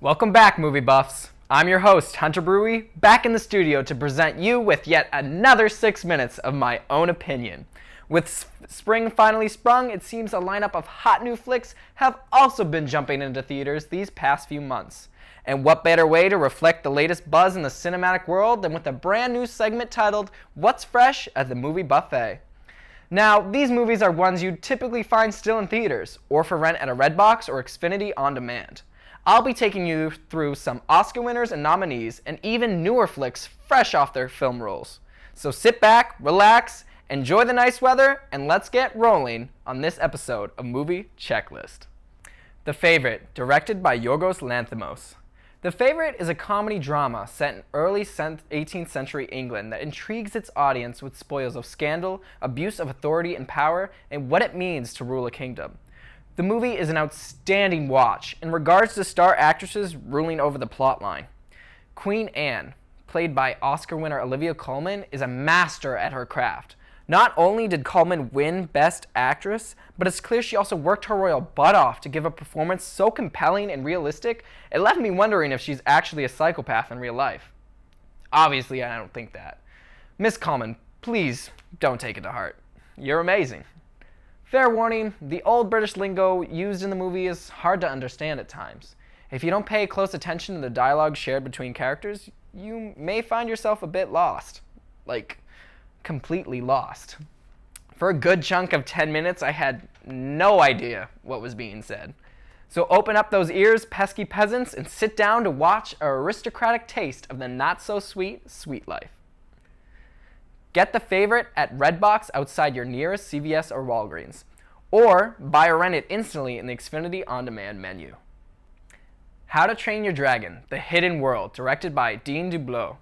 Welcome back, movie buffs. I'm your host, Hunter Brewy, back in the studio to present you with yet another 6 minutes of my own opinion. With spring finally sprung, it seems a lineup of hot new flicks have also been jumping into theaters these past few months. And what better way to reflect the latest buzz in the cinematic world than with a brand new segment titled What's Fresh at the Movie Buffet? Now, these movies are ones you'd typically find still in theaters, or for rent at a Redbox or Xfinity on demand. I'll be taking you through some Oscar winners and nominees, and even newer flicks fresh off their film rolls. So sit back, relax, enjoy the nice weather, and let's get rolling on this episode of Movie Checklist. The Favorite, directed by Yorgos Lanthimos. The Favorite is a comedy drama set in early 18th century England that intrigues its audience with spoils of scandal, abuse of authority and power, and what it means to rule a kingdom. The movie is an outstanding watch in regards to star actresses ruling over the plotline. Queen Anne, played by Oscar winner Olivia Colman, is a master at her craft. Not only did Colman win Best Actress, but it's clear she also worked her royal butt off to give a performance so compelling and realistic, it left me wondering if she's actually a psychopath in real life. Obviously, I don't think that. Miss Colman, please don't take it to heart. You're amazing. Fair warning, the old British lingo used in the movie is hard to understand at times. If you don't pay close attention to the dialogue shared between characters, you may find yourself a bit lost. Like, completely lost. For a good chunk of 10 minutes, I had no idea what was being said. So open up those ears, pesky peasants, and sit down to watch an aristocratic taste of the not-so-sweet, sweet life. Get The Favorite at Redbox outside your nearest CVS or Walgreens, or buy or rent it instantly in the Xfinity On Demand menu. How to Train Your Dragon, The Hidden World, directed by Dean Dublow.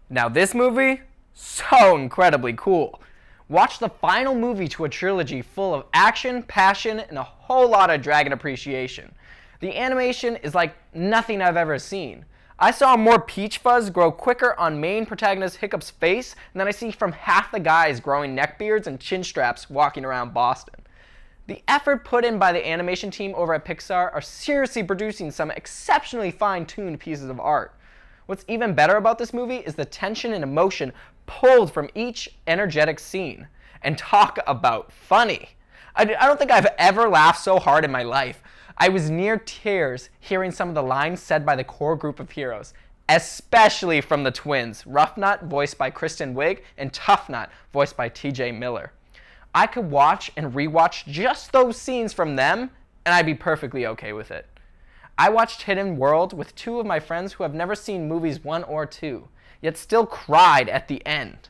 Now this movie, so incredibly cool. Watch the final movie to a trilogy full of action, passion, and a whole lot of dragon appreciation. The animation is like nothing I've ever seen. I saw more peach fuzz grow quicker on main protagonist Hiccup's face than I see from half the guys growing neckbeards and chin straps walking around Boston. The effort put in by the animation team over at Pixar are seriously producing some exceptionally fine-tuned pieces of art. What's even better about this movie is the tension and emotion pulled from each energetic scene. And talk about funny. I don't think I've ever laughed so hard in my life. I was near tears hearing some of the lines said by the core group of heroes, especially from the twins, Roughnut, voiced by Kristen Wiig, and Toughnut, voiced by TJ Miller. I could watch and rewatch just those scenes from them, and I'd be perfectly okay with it. I watched Hidden World with two of my friends who have never seen movies 1 or 2, yet still cried at the end.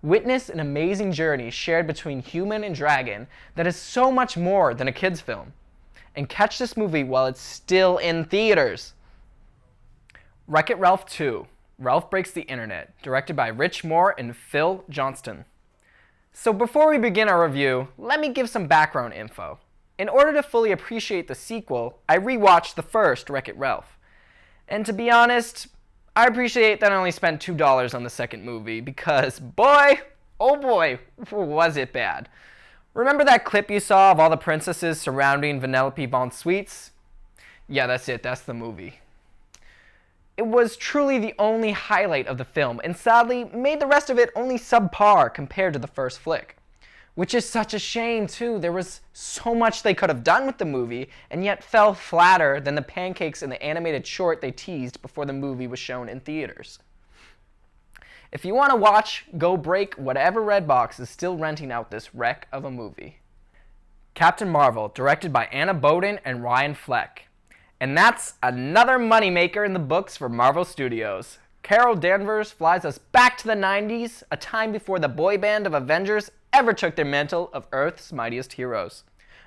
Witness an amazing journey shared between human and dragon that is so much more than a kid's film. And catch this movie while it's still in theaters. Wreck-It Ralph 2, Ralph Breaks the Internet, directed by Rich Moore and Phil Johnston. So before we begin our review, let me give some background info. In order to fully appreciate the sequel, I rewatched the first Wreck-It Ralph. And to be honest, I appreciate that I only spent $2 on the second movie because, boy, oh boy, was it bad. Remember that clip you saw of all the princesses surrounding Vanellope von Sweets? Yeah, that's it. That's the movie. It was truly the only highlight of the film, and sadly made the rest of it only subpar compared to the first flick. Which is such a shame, too. There was so much they could have done with the movie, and yet fell flatter than the pancakes in the animated short they teased before the movie was shown in theaters. If you want to watch, go break whatever Redbox is still renting out this wreck of a movie. Captain Marvel, directed by Anna Boden and Ryan Fleck. And that's another moneymaker in the books for Marvel Studios. Carol Danvers flies us back to the 90s, a time before the boy band of Avengers ever took their mantle of Earth's mightiest heroes.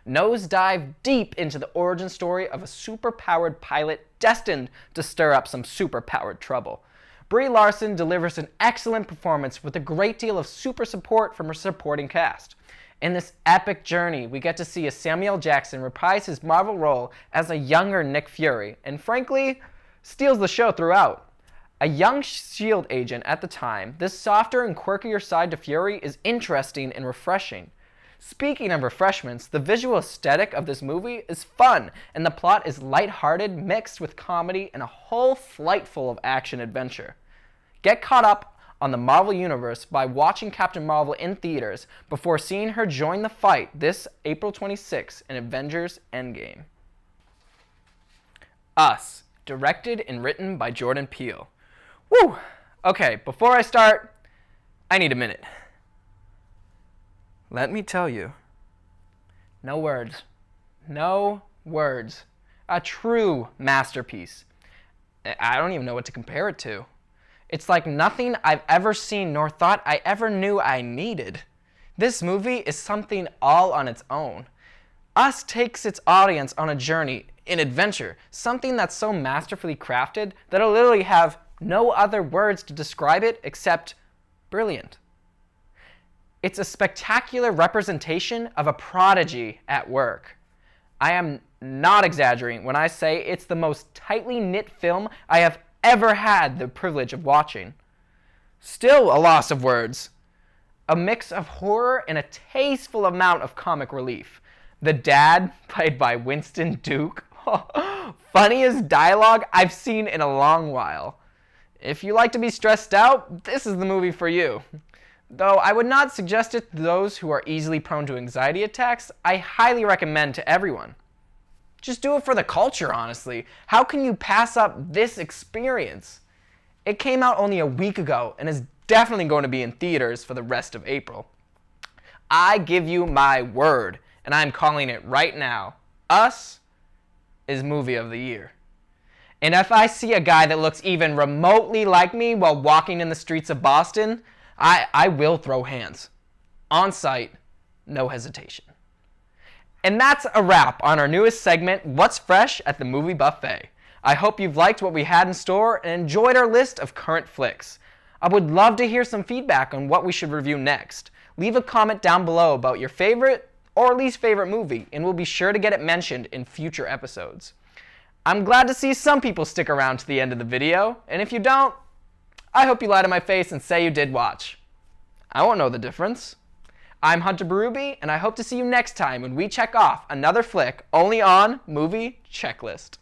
Nosedive deep into the origin story of a super-powered pilot destined to stir up some super-powered trouble. Brie Larson delivers an excellent performance with a great deal of super support from her supporting cast. In this epic journey, we get to see a Samuel Jackson reprise his Marvel role as a younger Nick Fury, and frankly, steals the show throughout. A young S.H.I.E.L.D. agent at the time, this softer and quirkier side to Fury is interesting and refreshing. Speaking of refreshments, the visual aesthetic of this movie is fun, and the plot is lighthearted, mixed with comedy, and a whole flight full of action-adventure. Get caught up on the Marvel Universe by watching Captain Marvel in theaters before seeing her join the fight this April 26 in Avengers Endgame. Us, directed and written by Jordan Peele. Woo! Okay, before I start, I need a minute. Let me tell you. No words. No words. A true masterpiece. I don't even know what to compare it to. It's like nothing I've ever seen nor thought I ever knew I needed. This movie is something all on its own. Us takes its audience on a journey, an adventure, something that's so masterfully crafted that I'll literally have no other words to describe it except brilliant. It's a spectacular representation of a prodigy at work. I am not exaggerating when I say it's the most tightly knit film I have ever had the privilege of watching. Still a loss of words. A mix of horror and a tasteful amount of comic relief. The dad, played by Winston Duke, funniest dialogue I've seen in a long while. If you like to be stressed out, this is the movie for you. Though I would not suggest it to those who are easily prone to anxiety attacks, I highly recommend to everyone. Just do it for the culture, honestly. How can you pass up this experience? It came out only a week ago and is definitely going to be in theaters for the rest of April. I give you my word, and I'm calling it right now. Us is movie of the year. And if I see a guy that looks even remotely like me while walking in the streets of Boston, I will throw hands. On sight, no hesitation. And that's a wrap on our newest segment, What's Fresh at the Movie Buffet. I hope you've liked what we had in store and enjoyed our list of current flicks. I would love to hear some feedback on what we should review next. Leave a comment down below about your favorite or least favorite movie, and we'll be sure to get it mentioned in future episodes. I'm glad to see some people stick around to the end of the video, and if you don't, I hope you lie to my face and say you did watch. I won't know the difference. I'm Hunter Berube, and I hope to see you next time when we check off another flick only on Movie Checklist.